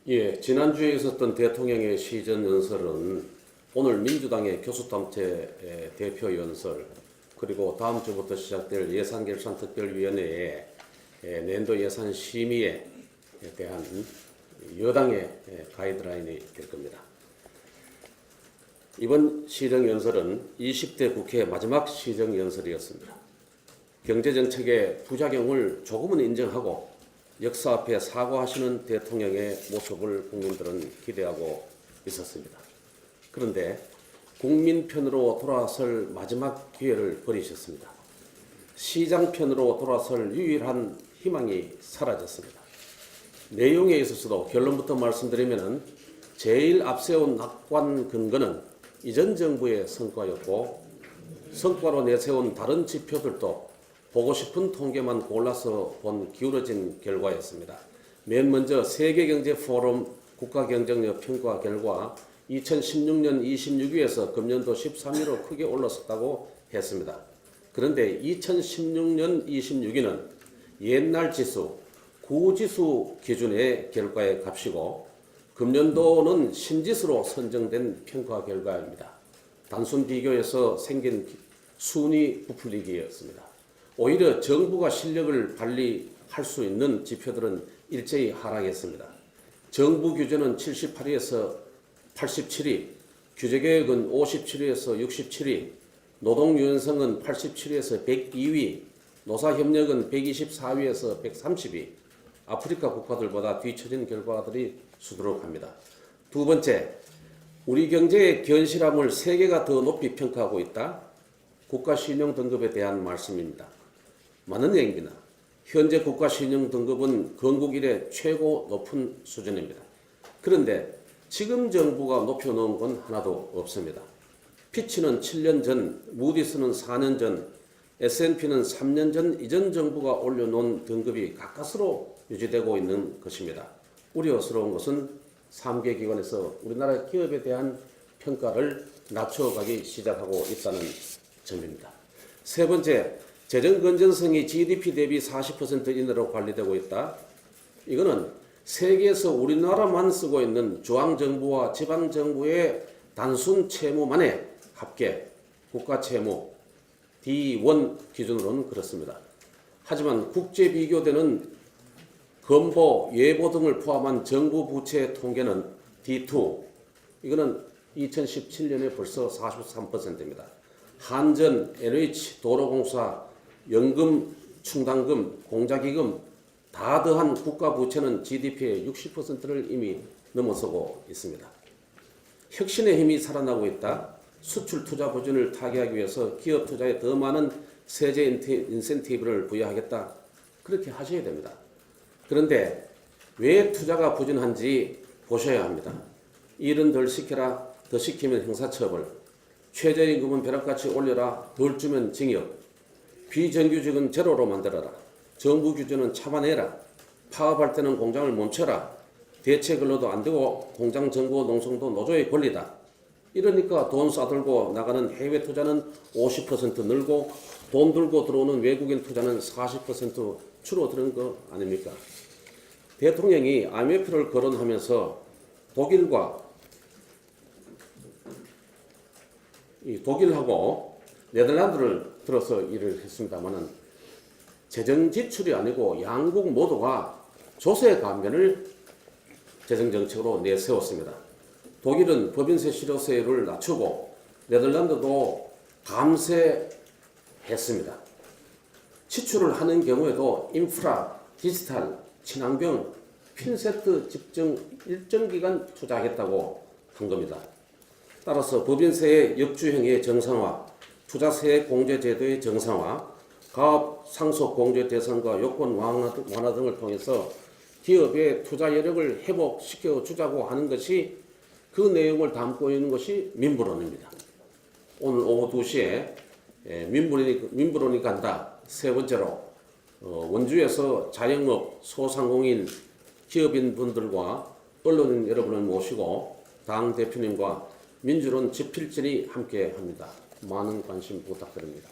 예, 지난주에 있었던 대통령의 시전 연설은 오늘 민주당의 교수단체 대표 연설, 그리고 다음 주부터 시작될 예산결산특별위원회의 내년도 예산 심의에 대한 여당의 가이드라인이 될 겁니다. 이번 시정연설은 20대 국회 마지막 시정연설이었습니다. 경제정책의 부작용을 조금은 인정하고 역사 앞에 사과하시는 대통령의 모습을 국민들은 기대하고 있었습니다. 그런데 국민 편으로 돌아설 마지막 기회를 버리셨습니다. 시장 편으로 돌아설 유일한 희망이 사라졌습니다. 내용에 있어서도 결론부터 말씀드리면 제일 앞세운 낙관 근거는 이전 정부의 성과였고, 성과로 내세운 다른 지표들도 보고 싶은 통계만 골라서 본 기울어진 결과였습니다. 맨 먼저 세계경제포럼 국가경쟁력 평가 결과 2016년 26위에서 금년도 13위로 크게 올랐었다고 했습니다. 그런데 2016년 26위는 옛날 지수, 구지수 기준의 결과의 값이고, 금년도는 신지수로 선정된 평가 결과입니다. 단순 비교에서 생긴 순위 부풀리기였습니다. 오히려 정부가 실력을 발휘할 수 있는 지표들은 일제히 하락했습니다. 정부 규제는 78위에서 87위, 규제개혁은 57위에서 67위, 노동유연성은 87위에서 102위, 노사협력은 124위에서 130위, 아프리카 국가들보다 뒤처진 결과들이 수두룩합니다. 두 번째, 우리 경제의 견실함을 세계가 더 높이 평가하고 있다. 국가신용 등급에 대한 말씀입니다. 많은 얘기입니다. 현재 국가신용 등급은 건국 이래 최고 높은 수준입니다. 그런데 지금 정부가 높여놓은 건 하나도 없습니다. 피치는 7년 전, 무디스는 4년 전, S&P는 3년 전 이전 정부가 올려놓은 등급이 가까스로 유지되고 있는 것입니다. 우려스러운 것은 3개 기관에서 우리나라 기업에 대한 평가를 낮춰가기 시작하고 있다는 점입니다. 세 번째, 재정 건전성이 GDP 대비 40% 이내로 관리되고 있다. 이거는 세계에서 우리나라만 쓰고 있는 중앙정부와 지방정부의 단순 채무만의 합계, 국가채무 D1 기준으로는 그렇습니다. 하지만 국제 비교되는 건보, 예보 등을 포함한 정부 부채 통계는 D2, 이거는 2017년에 벌써 43%입니다. 한전, NH, 도로공사, 연금, 충당금, 공자기금 다 더한 국가 부채는 GDP의 60%를 이미 넘어서고 있습니다. 혁신의 힘이 살아나고 있다. 수출 투자 부진을 타개하기 위해서 기업 투자에 더 많은 세제 인센티브를 부여하겠다. 그렇게 하셔야 됩니다. 그런데 왜 투자가 부진한지 보셔야 합니다. 일은 덜 시켜라, 더 시키면 형사처벌, 최저임금은 벼락같이 올려라, 덜 주면 징역, 비정규직은 제로로 만들어라, 정부 규제는 참아내라, 파업할 때는 공장을 멈춰라, 대체 근로도 안 되고 공장 정보 농성도 노조의 권리다. 이러니까 돈 싸들고 나가는 해외 투자는 50% 늘고 돈 들고 들어오는 외국인 투자는 40% 줄어드는 거 아닙니까? 대통령이 IMF를 거론하면서 독일하고 네덜란드를 들어서 일을 했습니다만은 재정 지출이 아니고 양국 모두가 조세 감면을 재정 정책으로 내세웠습니다. 독일은 법인세 실효세율을 낮추고 네덜란드도 감세했습니다. 지출을 하는 경우에도 인프라, 디지털, 친환경, 핀세트 집중 일정 기간 투자하겠다고 한 겁니다. 따라서 법인세의 역주행의 정상화, 투자세 공제 제도의 정상화, 가업 상속 공제 대상과 요건 완화 등을 통해서 기업의 투자 여력을 회복시켜 주자고 하는 것이, 그 내용을 담고 있는 것이 민부론입니다. 오늘 오후 2시에 민부론이 간다. 세 번째로 원주에서 자영업, 소상공인, 기업인 분들과 언론인 여러분을 모시고 당 대표님과 민주론 집필진이 함께 합니다. 많은 관심 부탁드립니다.